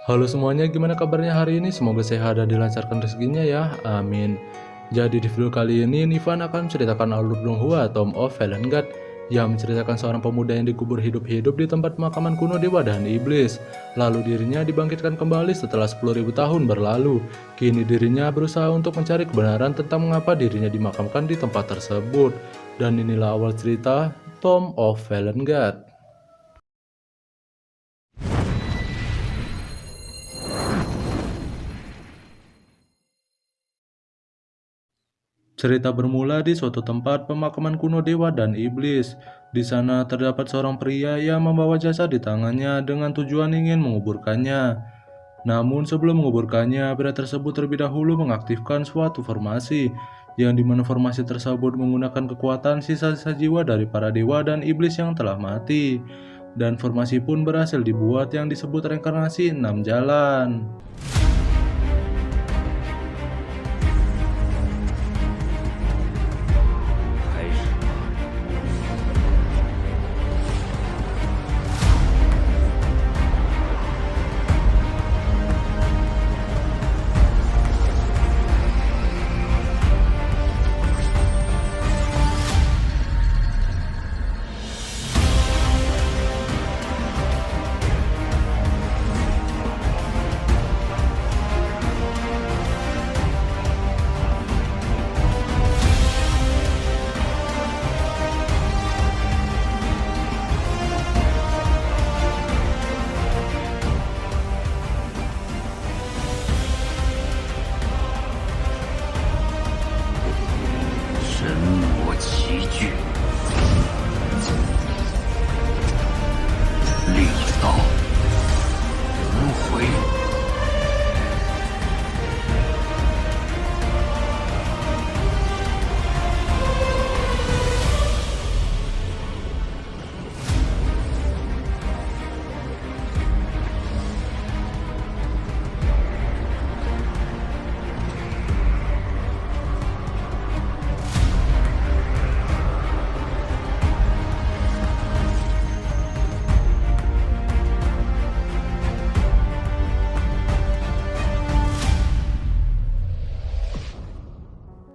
Halo semuanya, gimana kabarnya hari ini? Semoga sehat dan dilancarkan rezekinya ya, amin. Jadi di video kali ini, Nivan akan menceritakan alur Donghua Tomb of Felangard yang menceritakan seorang pemuda yang dikubur hidup-hidup di tempat pemakaman kuno dewa dan iblis. Lalu dirinya dibangkitkan kembali setelah 10.000 tahun berlalu. Kini dirinya berusaha untuk mencari kebenaran tentang mengapa dirinya dimakamkan di tempat tersebut. Dan inilah awal cerita Tomb of Felangard. Cerita bermula di suatu tempat pemakaman kuno dewa dan iblis. Di sana terdapat seorang pria yang membawa jasad di tangannya dengan tujuan ingin menguburkannya. Namun sebelum menguburkannya, pria tersebut terlebih dahulu mengaktifkan suatu formasi, yang dimana formasi tersebut menggunakan kekuatan sisa-sisa jiwa dari para dewa dan iblis yang telah mati. Dan formasi pun berhasil dibuat yang disebut reinkarnasi 6 jalan.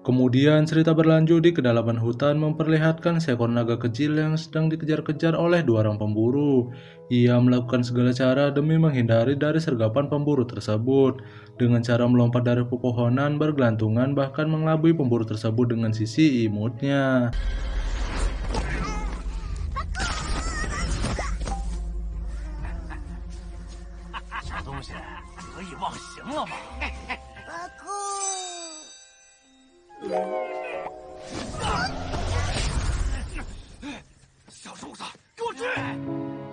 Kemudian cerita berlanjut di kedalaman hutan memperlihatkan seekor naga kecil yang sedang dikejar-kejar oleh dua orang pemburu. Ia melakukan segala cara demi menghindari dari sergapan pemburu tersebut. Dengan cara melompat dari pepohonan bergelantungan bahkan mengelabui pemburu tersebut dengan sisi imutnya. 小东西得意忘形了吗？小兔子，给我追！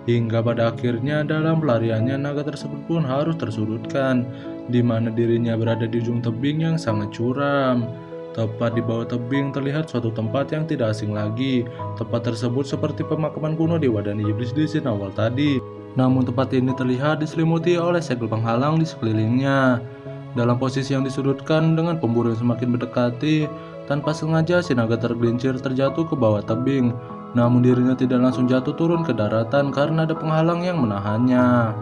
Hingga pada akhirnya dalam pelariannya naga tersebut pun harus tersudutkan, di mana dirinya berada di ujung tebing yang sangat curam. Tepat di bawah tebing terlihat suatu tempat yang tidak asing lagi. Tempat tersebut seperti pemakaman kuno dewa dan iblis di scene awal tadi. Namun tempat ini terlihat diselimuti oleh segel penghalang di sekelilingnya. Dalam posisi yang disudutkan dengan pemburu yang semakin mendekati, tanpa sengaja si naga tergelincir terjatuh ke bawah tebing. Namun dirinya tidak langsung jatuh turun ke daratan karena ada penghalang yang menahannya.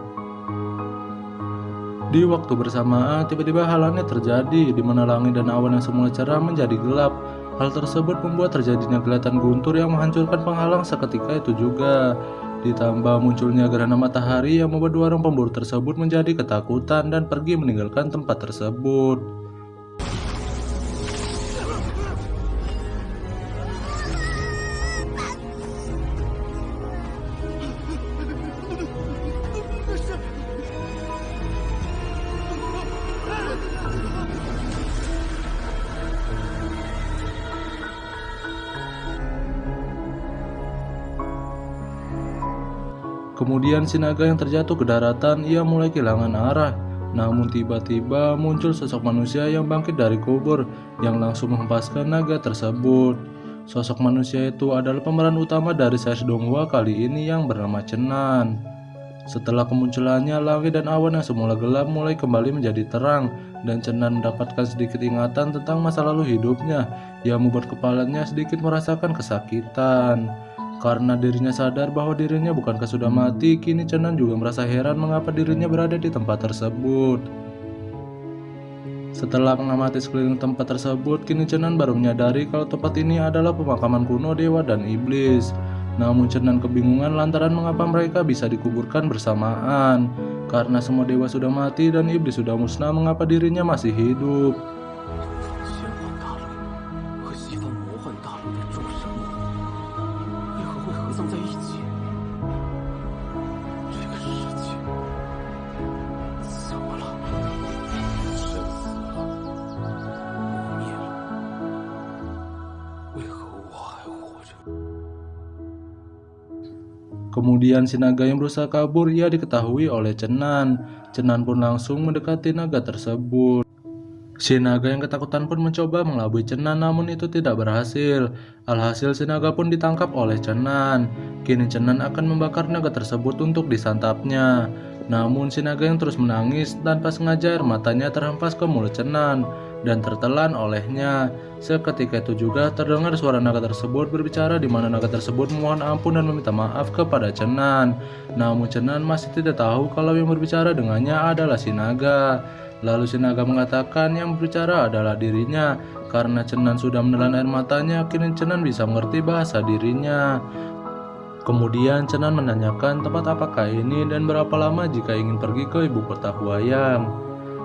Di waktu bersamaan, tiba-tiba halnya terjadi, di mana langit dan awan yang semula cerah menjadi gelap. Hal tersebut membuat terjadinya kelihatan guntur yang menghancurkan penghalang seketika itu juga. Ditambah munculnya gerhana matahari yang membuat dua orang pemburu tersebut menjadi ketakutan dan pergi meninggalkan tempat tersebut. Kemudian si naga yang terjatuh ke daratan, ia mulai kehilangan arah. Namun tiba-tiba muncul sosok manusia yang bangkit dari kubur, yang langsung menghempaskan naga tersebut. Sosok manusia itu adalah pemeran utama dari series Donghua kali ini yang bernama Chenan. Setelah kemunculannya, langit dan awan yang semula gelap mulai kembali menjadi terang, dan Chenan mendapatkan sedikit ingatan tentang masa lalu hidupnya, yang membuat kepalanya sedikit merasakan kesakitan. Karena dirinya sadar bahwa dirinya bukankah sudah mati, kini Cenan juga merasa heran mengapa dirinya berada di tempat tersebut. Setelah mengamati sekeliling tempat tersebut, kini Cenan baru menyadari kalau tempat ini adalah pemakaman kuno dewa dan iblis. Namun Cenan kebingungan lantaran mengapa mereka bisa dikuburkan bersamaan. Karena semua dewa sudah mati dan iblis sudah musnah, mengapa dirinya masih hidup. 玄幻大陆和西方魔幻大陆的众神魔，为何会合葬在一起？这个世界怎么了？神死了，魔灭了，为何我还活着？ Kemudian si naga yang berusaha kabur ia diketahui oleh Cenan. Cenan pun langsung mendekati naga tersebut. Si naga yang ketakutan pun mencoba mengelabui Cenan, namun itu tidak berhasil. Alhasil si naga pun ditangkap oleh Cenan. Kini Cenan akan membakar naga tersebut untuk disantapnya. Namun si naga yang terus menangis, tanpa sengaja air matanya terhempas ke mulut Cenan dan tertelan olehnya. Seketika itu juga terdengar suara naga tersebut berbicara, di mana naga tersebut memohon ampun dan meminta maaf kepada Cenan. Namun Cenan masih tidak tahu kalau yang berbicara dengannya adalah si naga. Lalu si naga mengatakan yang berbicara adalah dirinya. Karena Cenan sudah menelan air matanya, kini Cenan bisa mengerti bahasa dirinya. Kemudian Cenan menanyakan tempat apakah ini dan berapa lama jika ingin pergi ke ibu kota Huayang.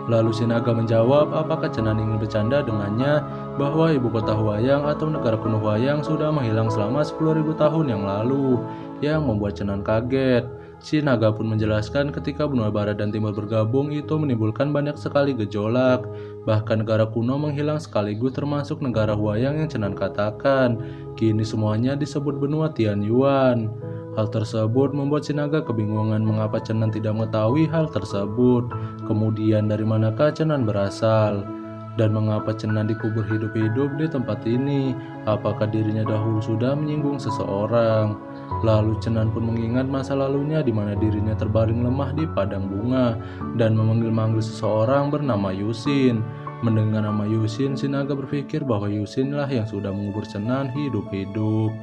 Lalu si naga menjawab apakah Cenan ingin bercanda dengannya bahwa ibu kota Huayang atau negara kuno Huayang sudah menghilang selama 10.000 tahun yang lalu, yang membuat Cenan kaget. Si naga pun menjelaskan ketika benua barat dan timur bergabung itu menimbulkan banyak sekali gejolak. Bahkan negara kuno menghilang sekaligus termasuk negara Huayang yang Cenan katakan. Kini semuanya disebut benua Tianyuan. Hal tersebut membuat si naga kebingungan mengapa Cenan tidak mengetahui hal tersebut. Kemudian dari manakah Cenan berasal? Dan mengapa Cenan dikubur hidup-hidup di tempat ini? Apakah dirinya dahulu sudah menyinggung seseorang? Lalu Cenan pun mengingat masa lalunya di mana dirinya terbaring lemah di padang bunga dan memanggil-manggil seseorang bernama Yusin. Mendengar nama Yusin, si naga berpikir bahwa Yusinlah yang sudah mengubur Cenan hidup-hidup.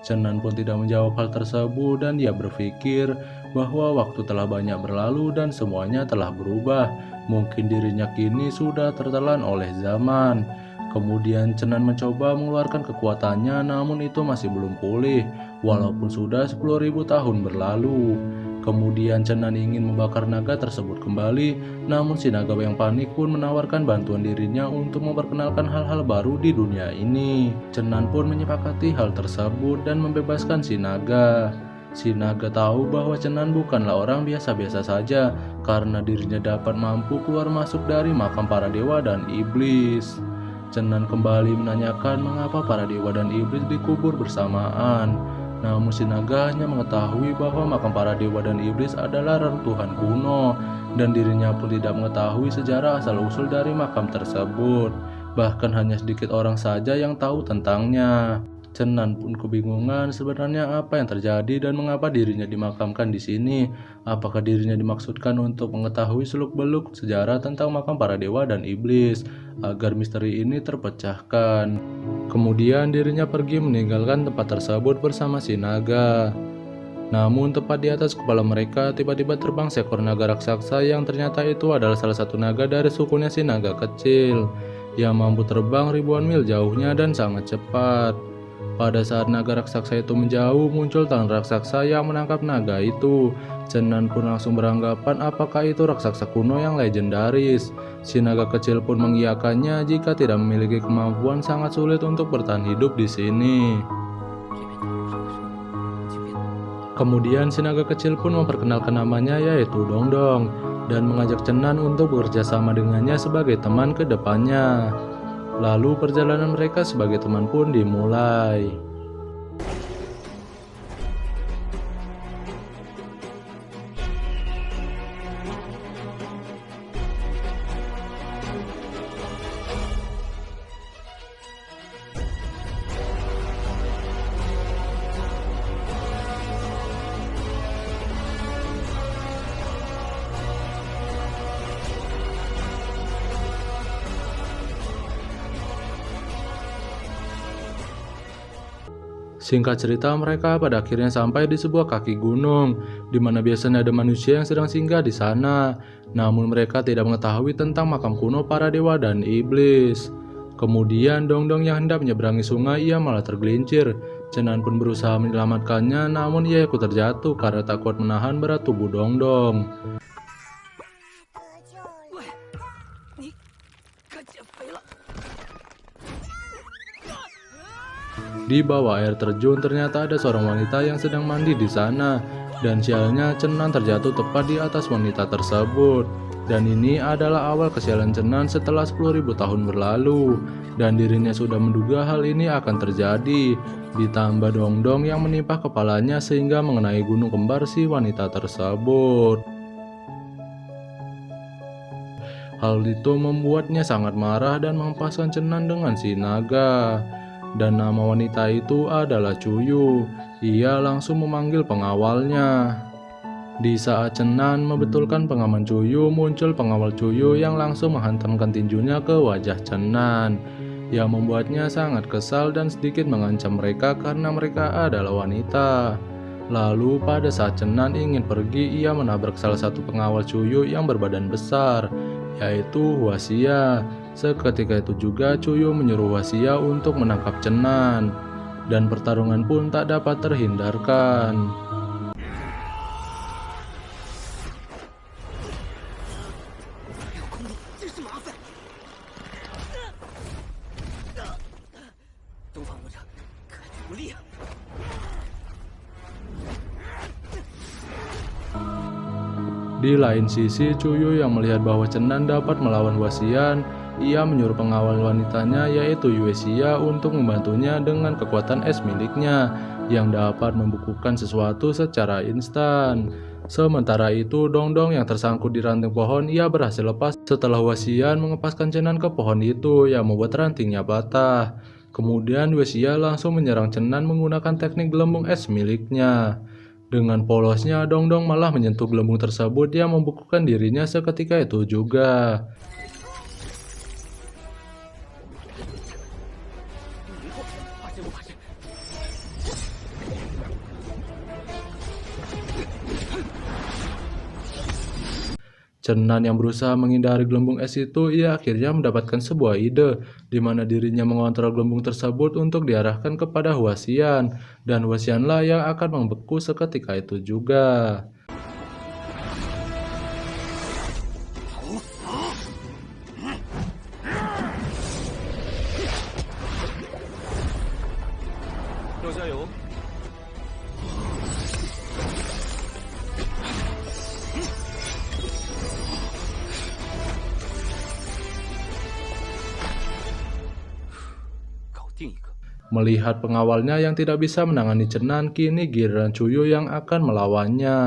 Cenan pun tidak menjawab hal tersebut dan dia berpikir bahwa waktu telah banyak berlalu dan semuanya telah berubah. Mungkin dirinya kini sudah tertelan oleh zaman. Kemudian Cenan mencoba mengeluarkan kekuatannya, namun itu masih belum pulih walaupun sudah 10.000 tahun berlalu. Kemudian Cenan ingin membakar naga tersebut kembali, namun si naga yang panik pun menawarkan bantuan dirinya untuk memperkenalkan hal-hal baru di dunia ini. Cenan pun menyepakati hal tersebut dan membebaskan si naga. Si naga tahu bahwa Cenan bukanlah orang biasa-biasa saja, karena dirinya dapat mampu keluar masuk dari makam para dewa dan iblis. Cenan kembali menanyakan mengapa para dewa dan iblis dikubur bersamaan. Namun si naga hanya mengetahui bahwa makam para dewa dan iblis adalah reruntuhan kuno, dan dirinya pun tidak mengetahui sejarah asal-usul dari makam tersebut. Bahkan hanya sedikit orang saja yang tahu tentangnya. Cenan pun kebingungan sebenarnya apa yang terjadi dan mengapa dirinya dimakamkan di sini. Apakah dirinya dimaksudkan untuk mengetahui seluk-beluk sejarah tentang makam para dewa dan iblis agar misteri ini terpecahkan. Kemudian dirinya pergi meninggalkan tempat tersebut bersama si naga. Namun tepat di atas kepala mereka tiba-tiba terbang seekor naga raksasa yang ternyata itu adalah salah satu naga dari sukunya si naga kecil yang mampu terbang ribuan mil jauhnya dan sangat cepat. Pada saat naga raksasa itu menjauh, muncul tangan raksasa yang menangkap naga itu. Cenan pun langsung beranggapan apakah itu raksasa kuno yang legendaris. Si naga kecil pun mengiyakannya jika tidak memiliki kemampuan sangat sulit untuk bertahan hidup di sini. Kemudian si naga kecil pun memperkenalkan namanya yaitu Dongdong dan mengajak Cenan untuk bekerja sama dengannya sebagai teman ke depannya. Lalu perjalanan mereka sebagai teman pun dimulai. Singkat cerita, mereka pada akhirnya sampai di sebuah kaki gunung, di mana biasanya ada manusia yang sedang singgah di sana. Namun mereka tidak mengetahui tentang makam kuno para dewa dan iblis. Kemudian Dongdong yang hendak menyeberangi sungai, ia malah tergelincir. Cenan pun berusaha menyelamatkannya, namun ia ikut terjatuh karena tak kuat menahan berat tubuh Dongdong. 喂，你可减肥了。 Di bawah air terjun ternyata ada seorang wanita yang sedang mandi di sana, dan sialnya Cenan terjatuh tepat di atas wanita tersebut. Dan ini adalah awal kesialan Cenan setelah 10.000 tahun berlalu, dan dirinya sudah menduga hal ini akan terjadi. Ditambah Dongdong yang menimpa kepalanya sehingga mengenai gunung kembar si wanita tersebut. Hal itu membuatnya sangat marah dan menghempaskan Cenan dengan si naga. Dan nama wanita itu adalah Cuyu. Ia langsung memanggil pengawalnya. Di saat Cenan membetulkan pengaman Cuyu, muncul pengawal Cuyu yang langsung menghantamkan tinjunya ke wajah Cenan, yang membuatnya sangat kesal dan sedikit mengancam mereka karena mereka adalah wanita. Lalu pada saat Cenan ingin pergi, ia menabrak salah satu pengawal Cuyu yang berbadan besar, yaitu Hwaxia. Seketika itu juga Cuyu menyuruh Hwaxia untuk menangkap Cenan, dan pertarungan pun tak dapat terhindarkan. 有空力真是麻烦。东方武者可举不利啊！ Di lain sisi, Cuyu yang melihat bahwa Cenan dapat melawan Hwaxia, ia menyuruh pengawal wanitanya yaitu Yuexia untuk membantunya dengan kekuatan es miliknya yang dapat membukukan sesuatu secara instan. Sementara itu, Dongdong yang tersangkut di ranting pohon, ia berhasil lepas setelah Hwaxia mengepaskan Cenan ke pohon itu yang membuat rantingnya patah. Kemudian Yuexia langsung menyerang Cenan menggunakan teknik gelembung es miliknya. Dengan polosnya, Dongdong malah menyentuh gelembung tersebut yang membukukan dirinya seketika itu juga. 以后发现不发现？ Cenan yang berusaha menghindari gelembung es itu, ia akhirnya mendapatkan sebuah ide, di mana dirinya mengontrol gelembung tersebut untuk diarahkan kepada Hwaxia, dan Hwaxianlah yang akan membeku seketika itu juga. 要加油！ 搞定一个。 Melihat pengawalnya yang tidak bisa menangani Cenan, kini giliran Cuyu yang akan melawannya.